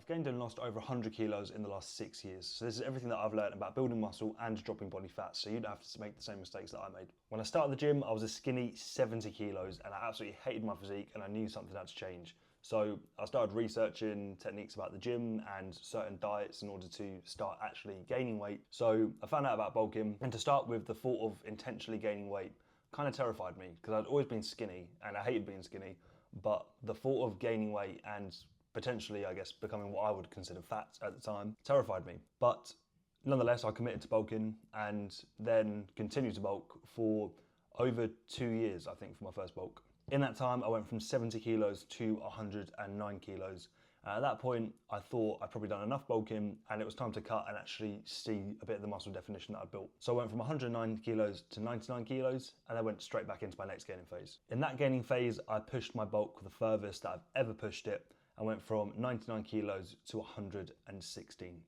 gained and lost over 100 kilos in the last 6 years. So this is everything that I've learned about building muscle and dropping body fat, so you don't have to make the same mistakes that I made. When I started the gym, I was a skinny 70 kilos and I absolutely hated my physique and I knew something had to change. So I started researching techniques about the gym and certain diets in order to start actually gaining weight. So I found out about bulking, and to start with, the thought of intentionally gaining weight kind of terrified me because I'd always been skinny and I hated being skinny, but the thought of gaining weight and potentially, I guess, becoming what I would consider fat at the time terrified me. But nonetheless, I committed to bulking and then continued to bulk for over 2 years, I think, for my first bulk. In that time, I went from 70 kilos to 109 kilos. At that point, I thought I'd probably done enough bulking and it was time to cut and actually see a bit of the muscle definition that I built. So I went from 109 kilos to 99 kilos and I went straight back into my next gaining phase. In that gaining phase, I pushed my bulk the furthest that I've ever pushed it. I went from 99 kilos to 116.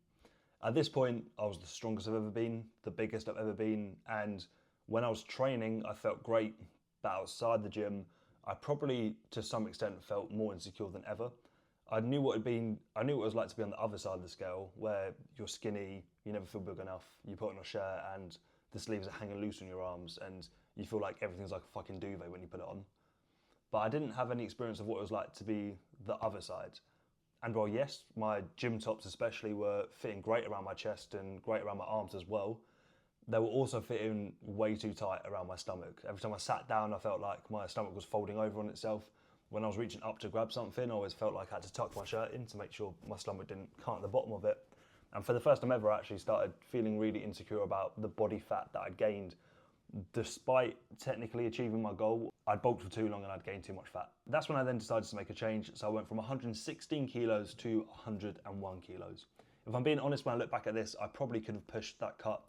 At this point, I was the strongest I've ever been, the biggest I've ever been, and when I was training, I felt great, but outside the gym, I probably, to some extent, felt more insecure than ever. I knew what it was like to be on the other side of the scale, where you're skinny, you never feel big enough, you put on a shirt and the sleeves are hanging loose on your arms and you feel like everything's like a fucking duvet when you put it on. But I didn't have any experience of what it was like to be the other side. And while yes, my gym tops especially were fitting great around my chest and great around my arms as well, they were also fitting way too tight around my stomach. Every time I sat down, I felt like my stomach was folding over on itself. When I was reaching up to grab something, I always felt like I had to tuck my shirt in to make sure my stomach didn't come at the bottom of it. And for the first time ever, I actually started feeling really insecure about the body fat that I'd gained. Despite technically achieving my goal, I'd bulked for too long and I'd gained too much fat. That's when I then decided to make a change. So I went from 116 kilos to 101 kilos. If I'm being honest, when I look back at this, I probably could have pushed that cut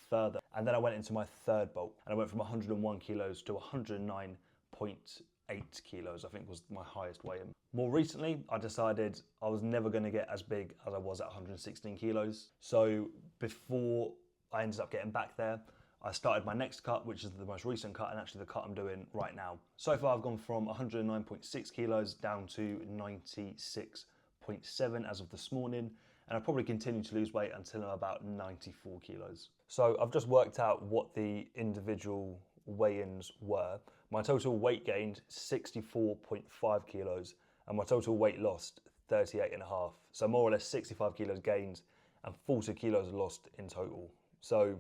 further. And then I went into my third bulk and I went from 101 kilos to 109.8 kilos, I think was my highest weigh-in. More recently, I decided I was never going to get as big as I was at 116 kilos. So before I ended up getting back there, I started my next cut, which is the most recent cut and actually the cut I'm doing right now. So far I've gone from 109.6 kilos down to 96.7 as of this morning, and I'll probably continue to lose weight until I'm about 94 kilos. So I've just worked out what the individual weigh-ins were. My total weight gained 64.5 kilos and my total weight lost 38.5. So more or less 65 kilos gained and 40 kilos lost in total. So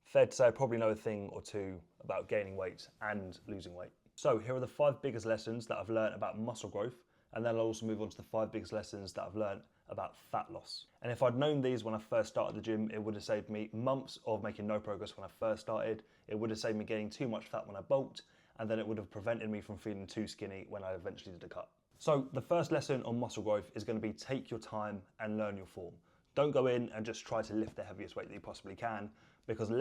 fair to say I probably know a thing or two about gaining weight and losing weight. So here are the 5 biggest lessons that I've learned about muscle growth, and then I'll also move on to the 5 biggest lessons that I've learned about fat loss. And if I'd known these when I first started the gym, it would have saved me months of making no progress when I first started. It would have saved me gaining too much fat when I bulked, and then it would have prevented me from feeling too skinny when I eventually did a cut. So the first lesson on muscle growth is going to be take your time and learn your form. Don't go in and just try to lift the heaviest weight that you possibly can, because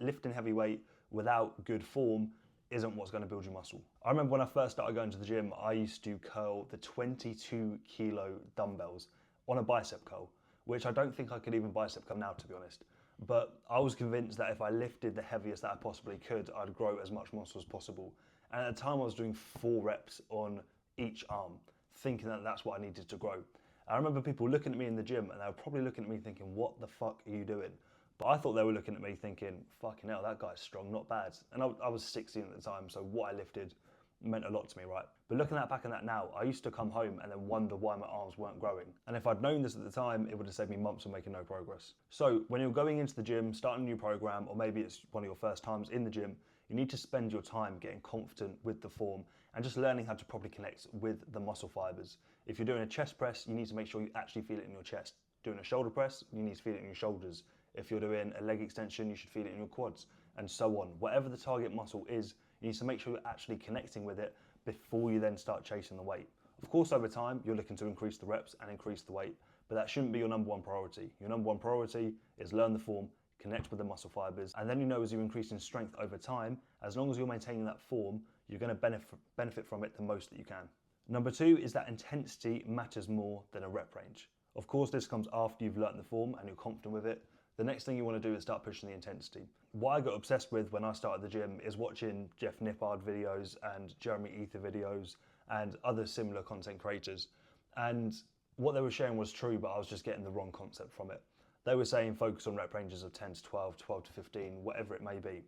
lifting heavy weight without good form isn't what's going to build your muscle. I remember when I first started going to the gym, I used to curl the 22 kilo dumbbells on a bicep curl, which I don't think I could even bicep curl now, to be honest. But I was convinced that if I lifted the heaviest that I possibly could, I'd grow as much muscle as possible. And at the time I was doing 4 reps on each arm, thinking that that's what I needed to grow. I remember people looking at me in the gym and they were probably looking at me thinking, what the fuck are you doing? But I thought they were looking at me thinking, fucking hell, that guy's strong, not bad. And I was 16 at the time, so what I lifted meant a lot to me, right? But looking back on that now, I used to come home and then wonder why my arms weren't growing. And if I'd known this at the time, it would have saved me months of making no progress. So when you're going into the gym, starting a new program, or maybe it's one of your first times in the gym, you need to spend your time getting confident with the form and just learning how to properly connect with the muscle fibers. If you're doing a chest press, you need to make sure you actually feel it in your chest. Doing a shoulder press, you need to feel it in your shoulders. If you're doing a leg extension, you should feel it in your quads, and so on. Whatever the target muscle is, you need to make sure you're actually connecting with it before you then start chasing the weight. Of course, over time, you're looking to increase the reps and increase the weight, but that shouldn't be your number one priority. Your number one priority is learn the form, connect with the muscle fibers, and then you know as you increase in strength over time, as long as you're maintaining that form, you're going to benefit from it the most that you can. Number 2 is that intensity matters more than a rep range. Of course, this comes after you've learned the form and you're confident with it. The next thing you want to do is start pushing the intensity. What I got obsessed with when I started the gym is watching Jeff Nippard videos and Jeremy Ether videos and other similar content creators. And What they were sharing was true, but I was just getting the wrong concept from it. They were saying focus on rep ranges of 10 to 12, 12 to 15, whatever it may be.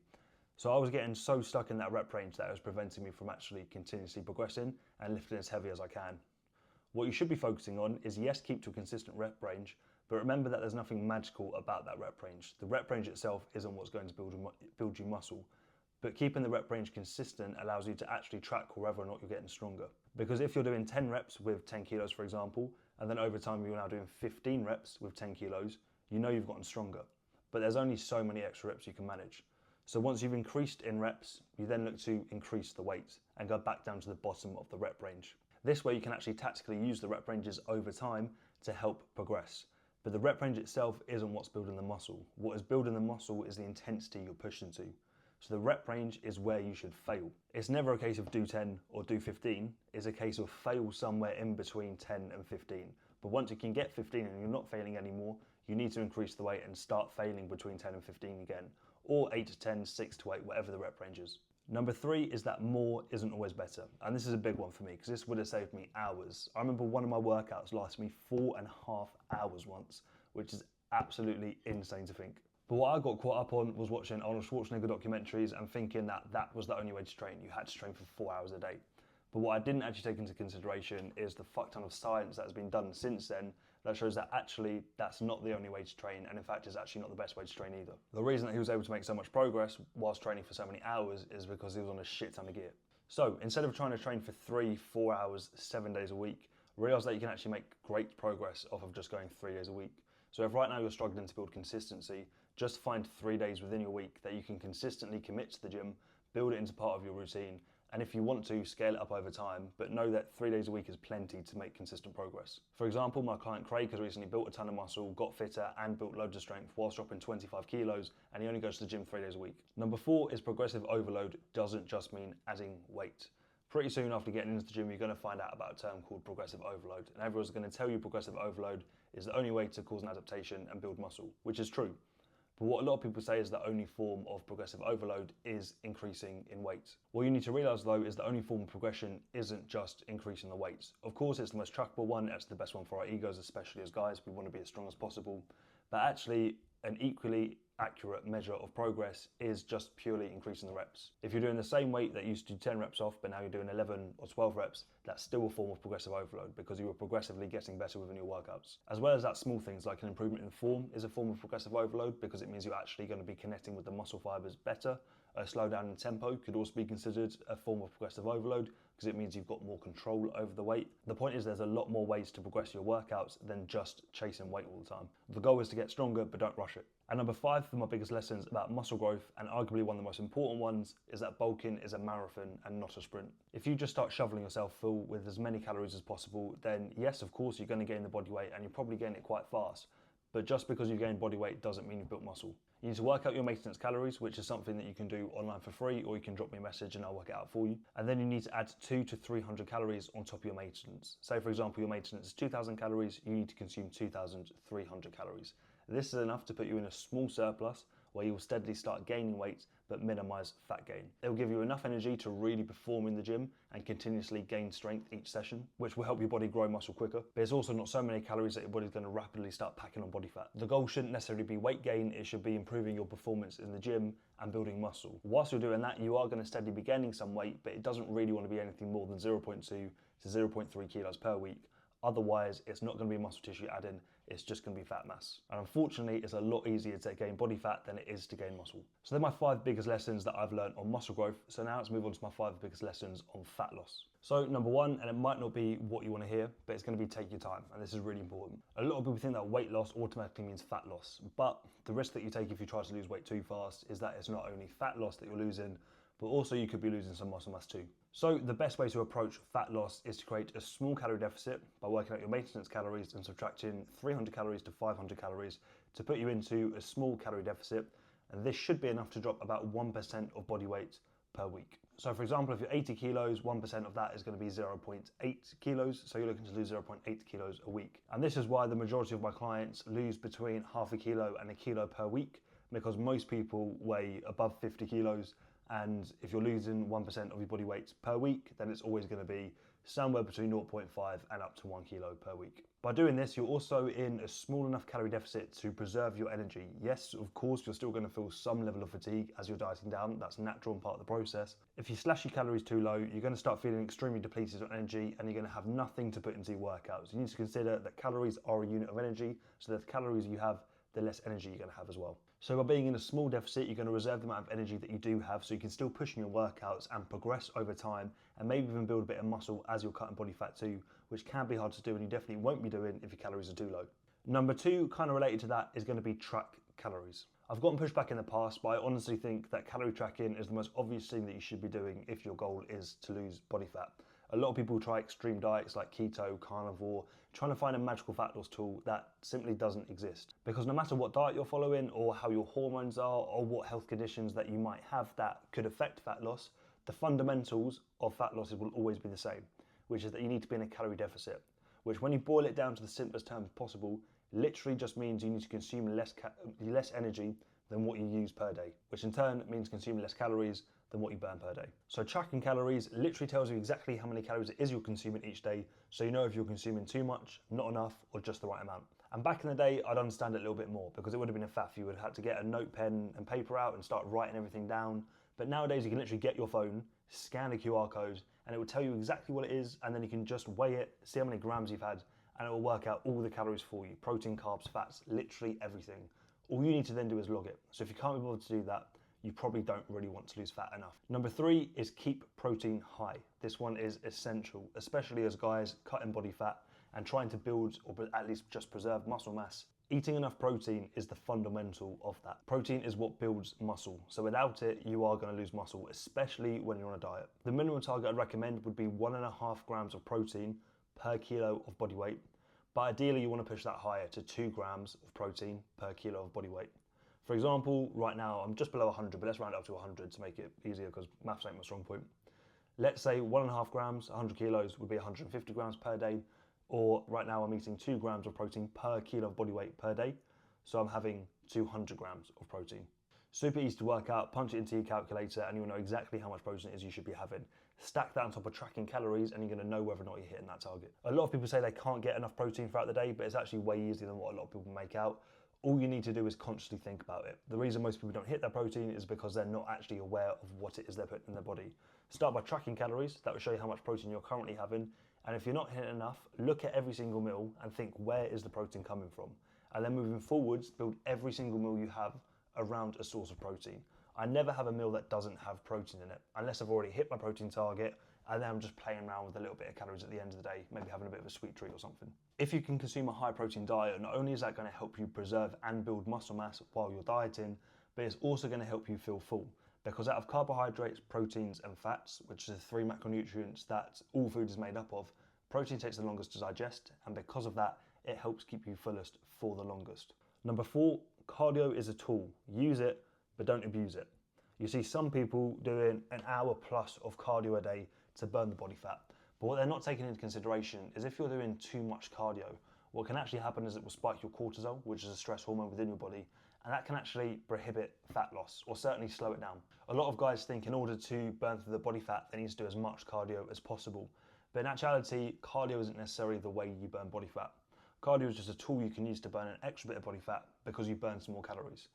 So I was getting so stuck in that rep range that it was preventing me from actually continuously progressing and lifting as heavy as I can. What you should be focusing on is, yes, keep to a consistent rep range, but remember that there's nothing magical about that rep range. The rep range itself isn't what's going to build you muscle, but keeping the rep range consistent allows you to actually track whether or not you're getting stronger. Because if you're doing 10 reps with 10 kilos, for example, and then over time you're now doing 15 reps with 10 kilos, you know you've gotten stronger. But there's only so many extra reps you can manage. So once you've increased in reps, you then look to increase the weight and go back down to the bottom of the rep range. This way you can actually tactically use the rep ranges over time to help progress. But the rep range itself isn't what's building the muscle. What is building the muscle is the intensity you're pushing to. So the rep range is where you should fail. It's never a case of do 10 or do 15. It's a case of fail somewhere in between 10 and 15. But once you can get 15 and you're not failing anymore, you need to increase the weight and start failing between 10 and 15 again, or 8 to 10, 6 to 8, whatever the rep range is. Number 3 is that more isn't always better. And this is a big one for me because this would have saved me hours. I remember one of my workouts lasted me 4.5 hours once, which is absolutely insane to think. But what I got caught up on was watching Arnold Schwarzenegger documentaries and thinking that that was the only way to train. You had to train for 4 hours a day. But what I didn't actually take into consideration is the fuck ton of science that has been done since then that shows that actually that's not the only way to train, and in fact is actually not the best way to train either. The reason that he was able to make so much progress whilst training for so many hours is because he was on a shit ton of gear. So instead of trying to train for 3-4 hours, 7 days a week, realize that you can actually make great progress off of just going 3 days a week. So if right now you're struggling to build consistency, just find 3 days within your week that you can consistently commit to the gym, build it into part of your routine, and if you want to, scale it up over time, but know that 3 days a week is plenty to make consistent progress. For example, my client Craig has recently built a ton of muscle, got fitter, and built loads of strength whilst dropping 25 kilos, and he only goes to the gym 3 days a week. Number 4 is progressive overload doesn't just mean adding weight. Pretty soon after getting into the gym, you're going to find out about a term called progressive overload, and everyone's going to tell you progressive overload is the only way to cause an adaptation and build muscle, which is true. But what a lot of people say is the only form of progressive overload is increasing in weight. What you need to realise though is the only form of progression isn't just increasing the weights. Of course it's the most trackable one, it's the best one for our egos, especially as guys, we want to be as strong as possible. But actually an equally accurate measure of progress is just purely increasing the reps. If you're doing the same weight that used to do 10 reps off, but now you're doing 11 or 12 reps, that's still a form of progressive overload because you are progressively getting better within your workouts. As well as that, small things like an improvement in form is a form of progressive overload because it means you're actually going to be connecting with the muscle fibers better. A slowdown in tempo could also be considered a form of progressive overload because it means you've got more control over the weight. The point is there's a lot more ways to progress your workouts than just chasing weight all the time. The goal is to get stronger, but don't rush it. And number 5 for my biggest lessons about muscle growth, and arguably one of the most important ones, is that bulking is a marathon and not a sprint. If you just start shoveling yourself full with as many calories as possible, then yes, of course, you're going to gain the body weight and you'll probably gain it quite fast. But just because you gain body weight doesn't mean you've built muscle. You need to work out your maintenance calories, which is something that you can do online for free, or you can drop me a message and I'll work it out for you. And then you need to add 200 to 300 calories on top of your maintenance. Say for example, your maintenance is 2,000 calories, you need to consume 2,300 calories. This is enough to put you in a small surplus where you will steadily start gaining weight but minimize fat gain. It will give you enough energy to really perform in the gym and continuously gain strength each session, which will help your body grow muscle quicker. But it's also not so many calories that your body's going to rapidly start packing on body fat. The goal shouldn't necessarily be weight gain, it should be improving your performance in the gym and building muscle. Whilst you're doing that, you are going to steadily be gaining some weight, but it doesn't really want to be anything more than 0.2 to 0.3 kilos per week. Otherwise, it's not going to be muscle tissue add-in, it's just going to be fat mass. And unfortunately, it's a lot easier to gain body fat than it is to gain muscle. So they're my 5 biggest lessons that I've learned on muscle growth. So now let's move on to my 5 biggest lessons on fat loss. So number 1, and it might not be what you want to hear, but it's going to be take your time. And this is really important. A lot of people think that weight loss automatically means fat loss, but the risk that you take if you try to lose weight too fast is that it's not only fat loss that you're losing, but also you could be losing some muscle mass too. So the best way to approach fat loss is to create a small calorie deficit by working out your maintenance calories and subtracting 300 calories to 500 calories to put you into a small calorie deficit. And this should be enough to drop about 1% of body weight per week. So for example, if you're 80 kilos, 1% of that is going to be 0.8 kilos. So you're looking to lose 0.8 kilos a week. And this is why the majority of my clients lose between half a kilo and a kilo per week, because most people weigh above 50 kilos. And if you're losing 1% of your body weight per week, then it's always going to be somewhere between 0.5 and up to 1 kilo per week. By doing this, you're also in a small enough calorie deficit to preserve your energy. Yes, of course, you're still going to feel some level of fatigue as you're dieting down. That's natural and part of the process. If you slash your calories too low, you're going to start feeling extremely depleted on energy and you're going to have nothing to put into your workouts. You need to consider that calories are a unit of energy, so the calories you have, the less energy you're going to have as well. So by being in a small deficit, you're going to reserve the amount of energy that you do have so you can still push in your workouts and progress over time and maybe even build a bit of muscle as you're cutting body fat too, which can be hard to do and you definitely won't be doing if your calories are too low. Number two, kind of related to that, is going to be track calories. I've gotten pushback in the past, but I honestly think that calorie tracking is the most obvious thing that you should be doing if your goal is to lose body fat. A lot of people try extreme diets like keto, carnivore, trying to find a magical fat loss tool that simply doesn't exist. Because no matter what diet you're following or how your hormones are or what health conditions that you might have that could affect fat loss, the fundamentals of fat losses will always be the same, which is that you need to be in a calorie deficit, which when you boil it down to the simplest terms possible, literally just means you need to consume less energy than what you use per day, which in turn means consuming less calories than what you burn per day. So tracking calories literally tells you exactly how many calories it is you're consuming each day, so you know if you're consuming too much, not enough, or just the right amount. And back in the day, I'd understand it a little bit more because it would have been a faff. You would have had to get a note, pen, and paper out and start writing everything down. But nowadays, you can literally get your phone, scan a QR code, and it will tell you exactly what it is, and then you can just weigh it, see how many grams you've had, and it will work out all the calories for you. Protein, carbs, fats, literally everything. All you need to then do is log it. So if you can't be bothered to do that, you probably don't really want to lose fat enough. Number three is keep protein high. This one is essential, especially as guys cutting body fat and trying to build or at least just preserve muscle mass. Eating enough protein is the fundamental of that. Protein is what builds muscle. So without it, you are going to lose muscle, especially when you're on a diet. The minimum target I'd recommend would be 1.5 grams of protein per kilo of body weight. But ideally, you want to push that higher to 2 grams of protein per kilo of body weight. For example, right now I'm just below 100, but let's round it up to 100 to make it easier because maths ain't my strong point. Let's say 1.5 grams, 100 kilos would be 150 grams per day, or right now I'm eating 2 grams of protein per kilo of body weight per day, so I'm having 200 grams of protein. Super easy to work out, punch it into your calculator and you'll know exactly how much protein it is you should be having. Stack that on top of tracking calories and you're going to know whether or not you're hitting that target. A lot of people say they can't get enough protein throughout the day, but it's actually way easier than what a lot of people make out. All you need to do is consciously think about it. The reason most people don't hit their protein is because they're not actually aware of what it is they're putting in their body. Start by tracking calories. That will show you how much protein you're currently having. And if you're not hitting enough, look at every single meal and think, where is the protein coming from? And then moving forwards, build every single meal you have around a source of protein. I never have a meal that doesn't have protein in it, unless I've already hit my protein target and then I'm just playing around with a little bit of calories at the end of the day, maybe having a bit of a sweet treat or something. If you can consume a high protein diet, not only is that going to help you preserve and build muscle mass while you're dieting, but it's also going to help you feel full. Because out of carbohydrates, proteins and fats, which are the 3 macronutrients that all food is made up of, protein takes the longest to digest, and because of that, it helps keep you fullest for the longest. Number 4, cardio is a tool. Use it, but don't abuse it. You see some people doing an hour plus of cardio a day to burn the body fat. But what they're not taking into consideration is if you're doing too much cardio, what can actually happen is it will spike your cortisol, which is a stress hormone within your body, and that can actually prohibit fat loss or certainly slow it down. A lot of guys think in order to burn through the body fat, they need to do as much cardio as possible. But in actuality, cardio isn't necessarily the way you burn body fat. Cardio is just a tool you can use to burn an extra bit of body fat because you burn some more calories.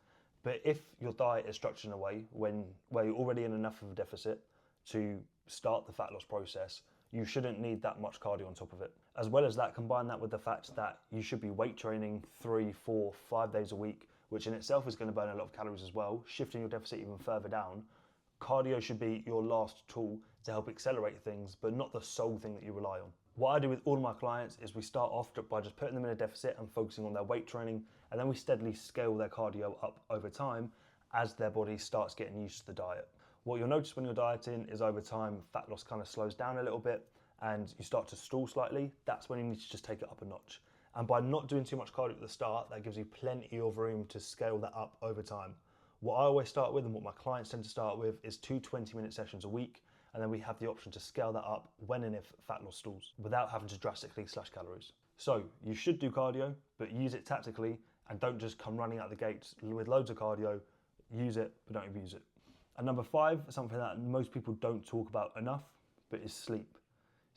But if your diet is structured in a way where you're already in enough of a deficit to start the fat loss process, you shouldn't need that much cardio on top of it. As well as that, combine that with the fact that you should be weight training 3, 4, 5 days a week, which in itself is going to burn a lot of calories as well, shifting your deficit even further down. Cardio should be your last tool to help accelerate things, but not the sole thing that you rely on. What I do with all of my clients is we start off by just putting them in a deficit and focusing on their weight training, and then we steadily scale their cardio up over time as their body starts getting used to the diet. What you'll notice when you're dieting is over time, fat loss kind of slows down a little bit and you start to stall slightly. That's when you need to just take it up a notch. And by not doing too much cardio at the start, that gives you plenty of room to scale that up over time. What I always start with and what my clients tend to start with is 2 20-minute sessions a week. And then we have the option to scale that up when and if fat loss stalls without having to drastically slash calories. So you should do cardio, but use it tactically and don't just come running out the gates with loads of cardio. Use it, but don't abuse it. And number 5, something that most people don't talk about enough, but is sleep.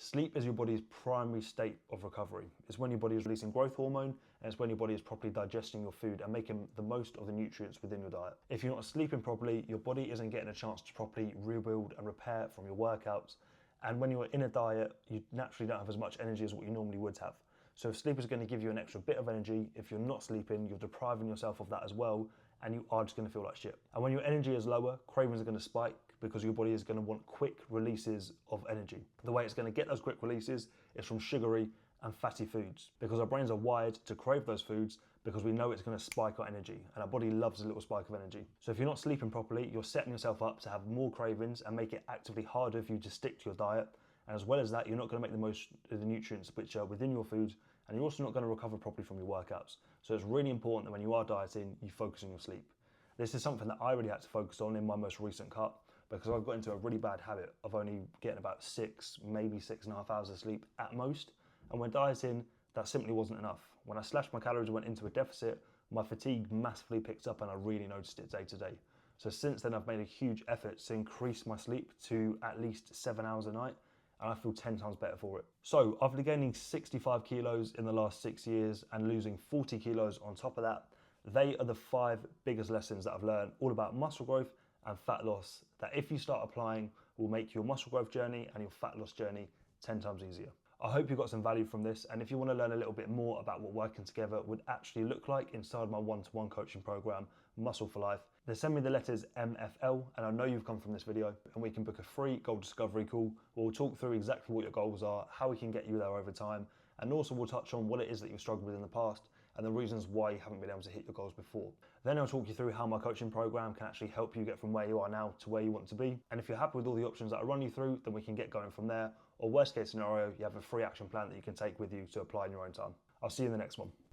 Sleep is your body's primary state of recovery. It's when your body is releasing growth hormone, and it's when your body is properly digesting your food and making the most of the nutrients within your diet. If you're not sleeping properly, your body isn't getting a chance to properly rebuild and repair from your workouts. And when you're in a diet, you naturally don't have as much energy as what you normally would have. So if sleep is going to give you an extra bit of energy, if you're not sleeping, you're depriving yourself of that as well, and you are just going to feel like shit. And when your energy is lower, cravings are going to spike because your body is going to want quick releases of energy. The way it's going to get those quick releases is from sugary and fatty foods, because our brains are wired to crave those foods because we know it's going to spike our energy, and our body loves a little spike of energy. So if you're not sleeping properly, you're setting yourself up to have more cravings and make it actively harder for you to stick to your diet. And as well as that, you're not going to make the most of the nutrients which are within your food, and you're also not going to recover properly from your workouts. So it's really important that when you are dieting, you focus on your sleep. This is something that I really had to focus on in my most recent cut, because I've got into a really bad habit of only getting about 6, maybe 6.5 hours of sleep at most. And when dieting, that simply wasn't enough. When I slashed my calories and went into a deficit, my fatigue massively picked up, and I really noticed it day to day. So since then, I've made a huge effort to increase my sleep to at least 7 hours a night, and I feel 10 times better for it. So after gaining 65 kilos in the last 6 years and losing 40 kilos on top of that, they are the 5 biggest lessons that I've learned all about muscle growth and fat loss that, if you start applying, will make your muscle growth journey and your fat loss journey 10 times easier. I hope you got some value from this, and if you want to learn a little bit more about what working together would actually look like inside my one-to-one coaching program, Muscle for Life, then send me the letters MFL, and I know you've come from this video, and we can book a free goal discovery call where we'll talk through exactly what your goals are, how we can get you there over time, and also we'll touch on what it is that you've struggled with in the past and the reasons why you haven't been able to hit your goals before. Then I'll talk you through how my coaching program can actually help you get from where you are now to where you want to be. And if you're happy with all the options that I run you through, then we can get going from there. Or worst case scenario, you have a free action plan that you can take with you to apply in your own time. I'll see you in the next one.